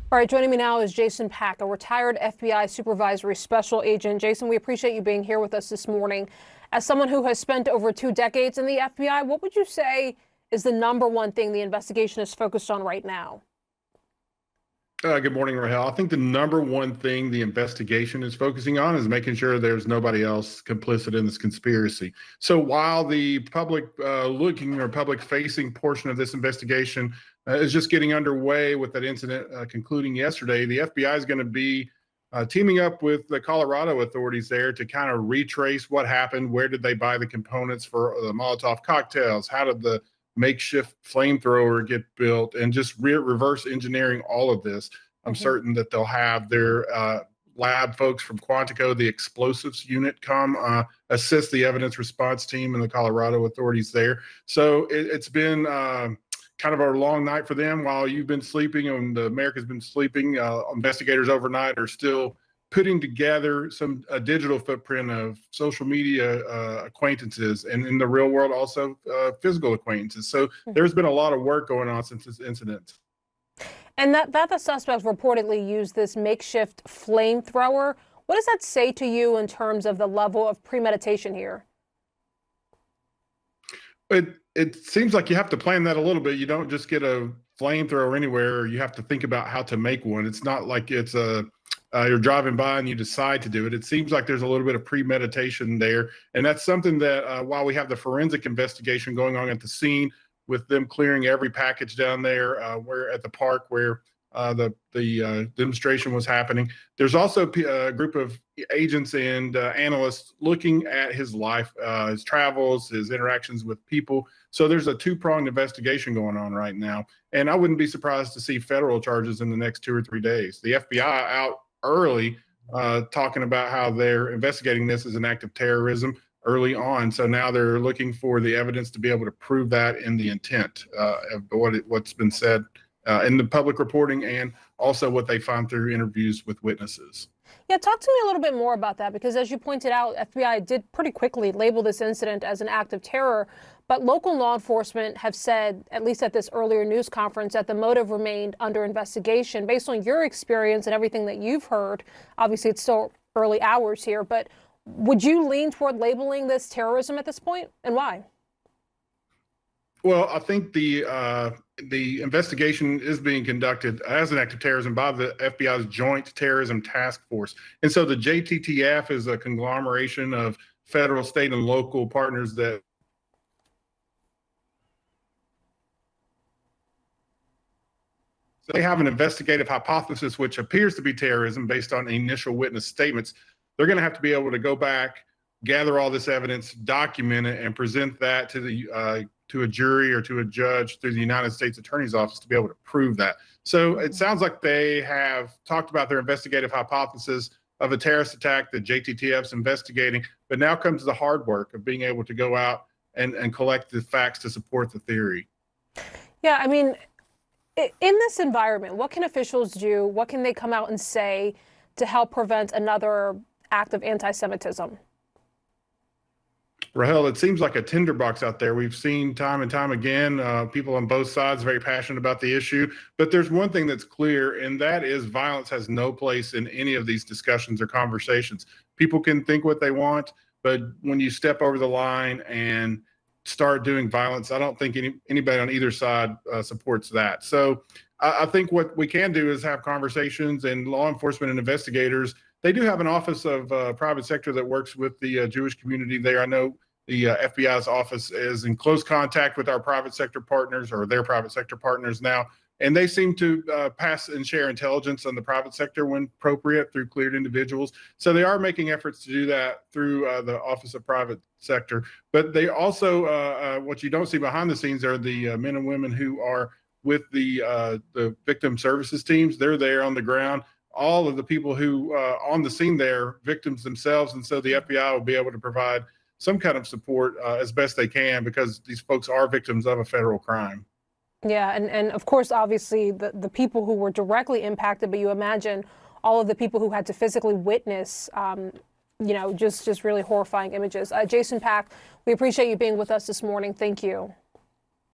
All right, joining me now is Jason Pack, a retired FBI Supervisory Special Agent. Jason, we appreciate you being here with us this morning. As someone who has spent over 2 decades in the FBI, what would you say is the number one thing the investigation is focused on right now? Good morning, Rahel. I think the number one thing the investigation is focusing on is making sure there's nobody else complicit in this conspiracy. So while the public looking or public facing portion of this investigation is just getting underway with that incident concluding yesterday, the FBI is going to be teaming up with the Colorado authorities there to kind of retrace what happened. Where did they buy the components for the Molotov cocktails? How did the makeshift flamethrower get built, and just reverse engineering all of this. I'm certain that they'll have their lab folks from Quantico, the explosives unit, come assist the evidence response team and the Colorado authorities there. So it's been kind of a long night for them while you've been sleeping and America's been sleeping. Investigators overnight are still putting together some digital footprint of social media acquaintances, and in the real world also physical acquaintances. So there's been a lot of work going on since this incident. And that the suspects reportedly used this makeshift flamethrower. What does that say to you in terms of the level of premeditation here? It seems like you have to plan that a little bit. You don't just get a flamethrower anywhere. You have to think about how to make one. It's not like it's you're driving by and you decide to do it. It seems like there's a little bit of premeditation there. And that's something that while we have the forensic investigation going on at the scene with them clearing every package down there where at the park where the demonstration was happening, there's also a group of agents and analysts looking at his life, his travels, his interactions with people. So there's a two-pronged investigation going on right now. And I wouldn't be surprised to see federal charges in the next 2 or 3 days. The FBI out early talking about how they're investigating this as an act of terrorism early on. So now they're looking for the evidence to be able to prove that in the intent of what's been said in the public reporting, and also what they find through interviews with witnesses. Yeah, talk to me a little bit more about that, because as you pointed out, FBI did pretty quickly label this incident as an act of terror, but local law enforcement have said, at least at this earlier news conference, that the motive remained under investigation. Based on your experience and everything that you've heard, obviously it's still early hours here, but would you lean toward labeling this terrorism at this point, and why? Well, I think the investigation is being conducted as an act of terrorism by the FBI's Joint Terrorism Task Force. And so the JTTF is a conglomeration of federal, state, and local partners that they have an investigative hypothesis which appears to be terrorism based on initial witness statements. They're going to have to be able to go back, gather all this evidence, document it, and present that to the to a jury or to a judge through the United States Attorney's Office to be able to prove that. So it sounds like they have talked about their investigative hypothesis of a terrorist attack that JTTF's investigating, but now comes the hard work of being able to go out and collect the facts to support the theory. Yeah, I mean, in this environment, what can officials do? What can they come out and say to help prevent another act of anti-Semitism? Rahel, it seems like a tinderbox out there. We've seen time and time again, people on both sides very passionate about the issue. But there's one thing that's clear, and that is violence has no place in any of these discussions or conversations. People can think what they want, but when you step over the line and start doing violence, I don't think anybody on either side supports that. So I think what we can do is have conversations, and law enforcement and investigators, they do have an office of private sector that works with the Jewish community there. I know the FBI's office is in close contact with our private sector partners, or their private sector partners now, and they seem to pass and share intelligence on the private sector when appropriate through cleared individuals. So they are making efforts to do that through the Office of Private Sector. But they also, what you don't see behind the scenes are the men and women who are with the victim services teams. They're there on the ground. All of the people who on the scene there, victims themselves, and so the FBI will be able to provide some kind of support as best they can, because these folks are victims of a federal crime. Yeah, and of course, obviously, the people who were directly impacted, but you imagine all of the people who had to physically witness, just really horrifying images. Jason Pack, we appreciate you being with us this morning. Thank you.